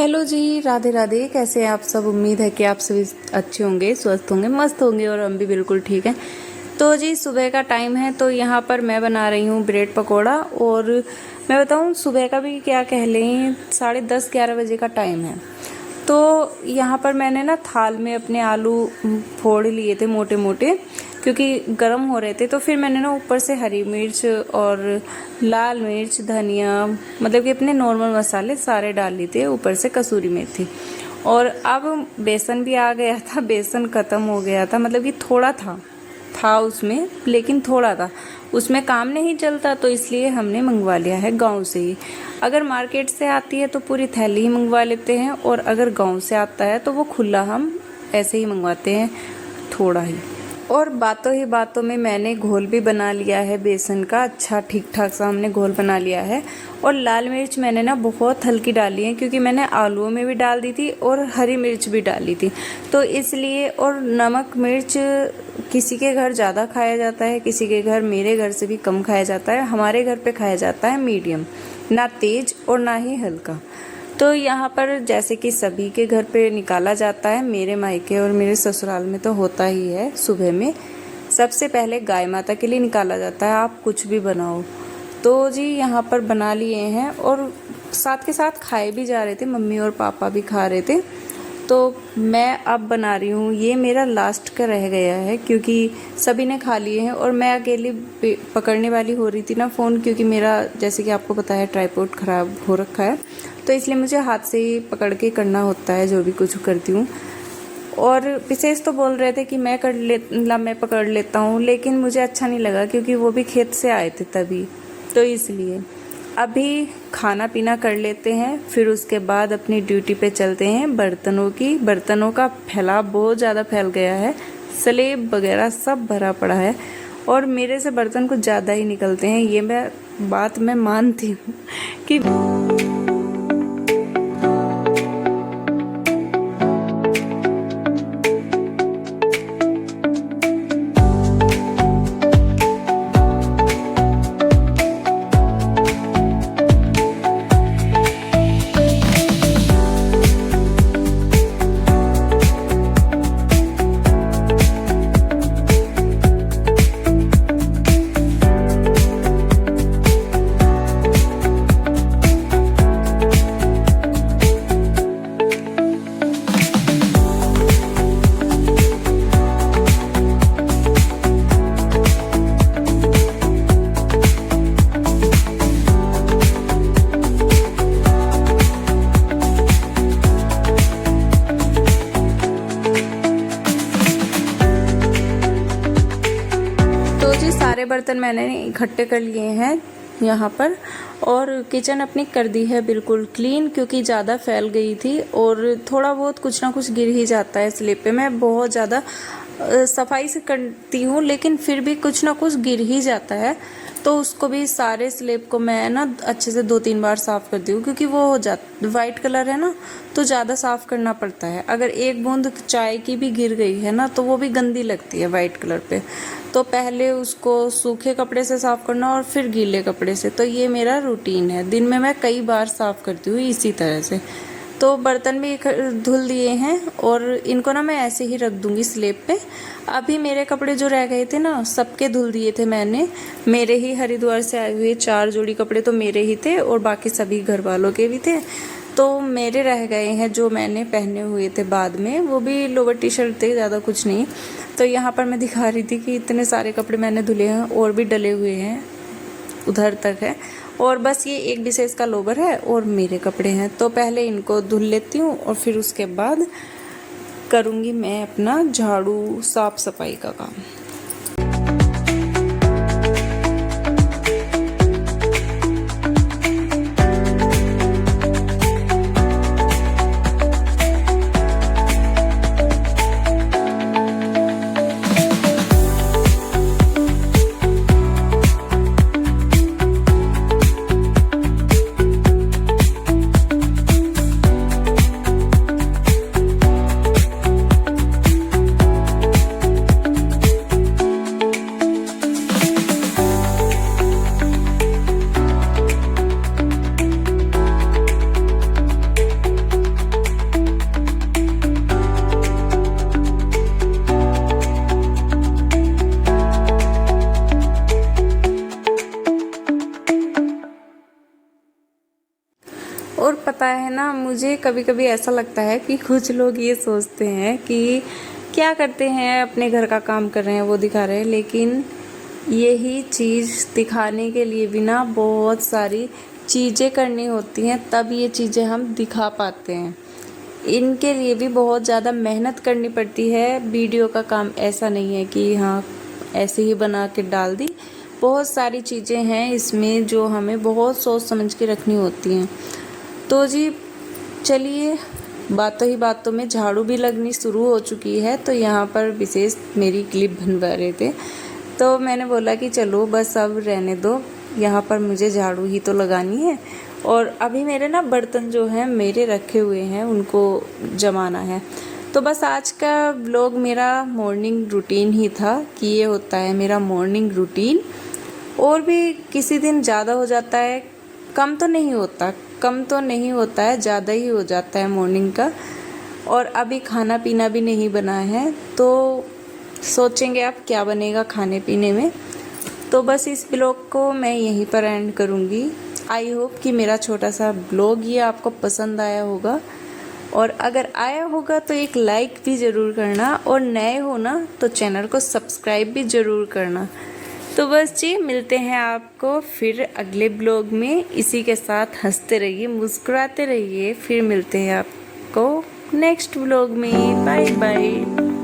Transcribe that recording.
Hello जी, राधे राधे। कैसे हैं आप सब? उम्मीद है कि आप सभी अच्छे होंगे, स्वस्थ होंगे, मस्त होंगे और हम भी बिल्कुल ठीक हैं। तो जी सुबह का टाइम है, तो यहाँ पर मैं बना रही हूँ ब्रेड पकोड़ा। और मैं बताऊँ सुबह का भी क्या कह लें, 10:30-11 बजे का टाइम है। तो यहाँ पर मैंने ना थाल में अपने आलू फोड़ लिए थे मोटे मोटे, क्योंकि गर्म हो रहे थे। तो फिर मैंने ना ऊपर से हरी मिर्च और लाल मिर्च, धनिया, मतलब कि अपने नॉर्मल मसाले सारे डाल लिए थे, ऊपर से कसूरी मेथी। और अब बेसन भी आ गया था, बेसन ख़त्म हो गया था, मतलब कि थोड़ा था उसमें, लेकिन थोड़ा था उसमें, काम नहीं चलता, तो इसलिए हमने मंगवा लिया है गांव से ही। अगर मार्केट से आती है तो पूरी थैली ही मंगवा लेते हैं, और अगर गांव से आता है तो वो खुला हम ऐसे ही मंगवाते हैं, थोड़ा ही। और बातों ही बातों में मैंने घोल भी बना लिया है बेसन का, अच्छा ठीक ठाक सा हमने घोल बना लिया है। और लाल मिर्च मैंने ना बहुत हल्की डाली है, क्योंकि मैंने आलूओं में भी डाल दी थी और हरी मिर्च भी डाली थी, तो इसलिए। और नमक मिर्च किसी के घर ज़्यादा खाया जाता है, किसी के घर, मेरे घर से भी कम खाया जाता है। हमारे घर पे खाया जाता है मीडियम, ना तेज और ना ही हल्का। तो यहाँ पर जैसे कि सभी के घर पे निकाला जाता है, मेरे मायके और मेरे ससुराल में तो होता ही है, सुबह में सबसे पहले गाय माता के लिए निकाला जाता है, आप कुछ भी बनाओ। तो जी यहाँ पर बना लिए हैं, और साथ के साथ खाए भी जा रहे थे, मम्मी और पापा भी खा रहे थे। तो मैं अब बना रही हूँ, ये मेरा लास्ट का रह गया है, क्योंकि सभी ने खा लिए हैं और मैं अकेली पकड़ने वाली हो रही थी ना फ़ोन, क्योंकि मेरा जैसे कि आपको पता है ट्राइपॉड ख़राब हो रखा है, तो इसलिए मुझे हाथ से ही पकड़ के करना होता है जो भी कुछ करती हूँ। और विशेष तो बोल रहे थे कि मैं पकड़ लेता हूँ, लेकिन मुझे अच्छा नहीं लगा, क्योंकि वो भी खेत से आए थे तभी, तो इसलिए। अभी खाना पीना कर लेते हैं, फिर उसके बाद अपनी ड्यूटी पे चलते हैं। बर्तनों का फैलाव बहुत ज़्यादा फैल गया है, स्लेब वगैरह सब भरा पड़ा है, और मेरे से बर्तन कुछ ज़्यादा ही निकलते हैं, ये बात मैं मानती हूँ कि सारे बर्तन मैंने इकट्ठे कर लिए हैं यहाँ पर। और किचन अपनी कर दी है बिल्कुल क्लीन, क्योंकि ज़्यादा फैल गई थी, और थोड़ा बहुत कुछ ना कुछ गिर ही जाता है स्लेब पे। मैं बहुत ज़्यादा सफाई से करती हूँ, लेकिन फिर भी कुछ ना कुछ गिर ही जाता है, तो उसको भी, सारे स्लेब को मैं ना अच्छे से 2-3 बार साफ़ करती हूँ, क्योंकि वो हो जाता, वाइट कलर है ना, तो ज़्यादा साफ़ करना पड़ता है। अगर एक बूंद चाय की भी गिर गई है ना, तो वो भी गंदी लगती है वाइट कलर पे। तो पहले उसको सूखे कपड़े से साफ़ करना और फिर गीले कपड़े से, तो ये मेरा रूटीन है। दिन में मैं कई बार साफ़ करती हूँ इसी तरह से। तो बर्तन भी धुल दिए हैं, और इनको ना मैं ऐसे ही रख दूंगी स्लेब पे। अभी मेरे कपड़े जो रह गए थे ना, सबके धुल दिए थे मैंने। मेरे ही हरिद्वार से आए हुए 4 जोड़ी कपड़े तो मेरे ही थे, और बाकी सभी घर वालों के भी थे। तो मेरे रह गए हैं जो मैंने पहने हुए थे बाद में, वो भी लोअर टी शर्ट थे, ज़्यादा कुछ नहीं। तो यहाँ पर मैं दिखा रही थी कि इतने सारे कपड़े मैंने धुले हैं, और भी डले हुए हैं, उधर तक है। और बस ये एक विशेष का लोवर है और मेरे कपड़े हैं। तो पहले इनको धुल लेती हूँ, और फिर उसके बाद करूँगी मैं अपना झाड़ू साफ सफाई का काम। होता है ना, मुझे कभी कभी ऐसा लगता है कि कुछ लोग ये सोचते हैं कि क्या करते हैं, अपने घर का काम कर रहे हैं, वो दिखा रहे हैं, लेकिन यही चीज़ दिखाने के लिए भी ना बहुत सारी चीज़ें करनी होती हैं, तब ये चीज़ें हम दिखा पाते हैं। इनके लिए भी बहुत ज़्यादा मेहनत करनी पड़ती है। वीडियो का काम ऐसा नहीं है कि हाँ ऐसे ही बना के डाल दी, बहुत सारी चीज़ें हैं इसमें जो हमें बहुत सोच समझ के रखनी होती हैं। तो जी चलिए, बातों ही बातों में झाड़ू भी लगनी शुरू हो चुकी है। तो यहाँ पर विशेष मेरी क्लिप बनवा रहे थे, तो मैंने बोला कि चलो बस अब रहने दो, यहाँ पर मुझे झाड़ू ही तो लगानी है। और अभी मेरे ना बर्तन जो हैं मेरे रखे हुए हैं, उनको जमाना है। तो बस आज का व्लॉग मेरा मॉर्निंग रूटीन ही था कि ये होता है मेरा मॉर्निंग रूटीन। और भी किसी दिन ज़्यादा हो जाता है, कम तो नहीं होता है, ज़्यादा ही हो जाता है मॉर्निंग का। और अभी खाना पीना भी नहीं बना है, तो सोचेंगे अब क्या बनेगा खाने पीने में। तो बस इस ब्लॉग को मैं यहीं पर एंड करूँगी। आई होप कि मेरा छोटा सा ब्लॉग ये आपको पसंद आया होगा, और अगर आया होगा तो एक लाइक भी ज़रूर करना, और नए हो ना तो चैनल को सब्सक्राइब भी ज़रूर करना। तो बस जी, मिलते हैं आपको फिर अगले ब्लॉग में। इसी के साथ हंसते रहिए, मुस्कुराते रहिए। फिर मिलते हैं आपको नेक्स्ट ब्लॉग में। Bye bye.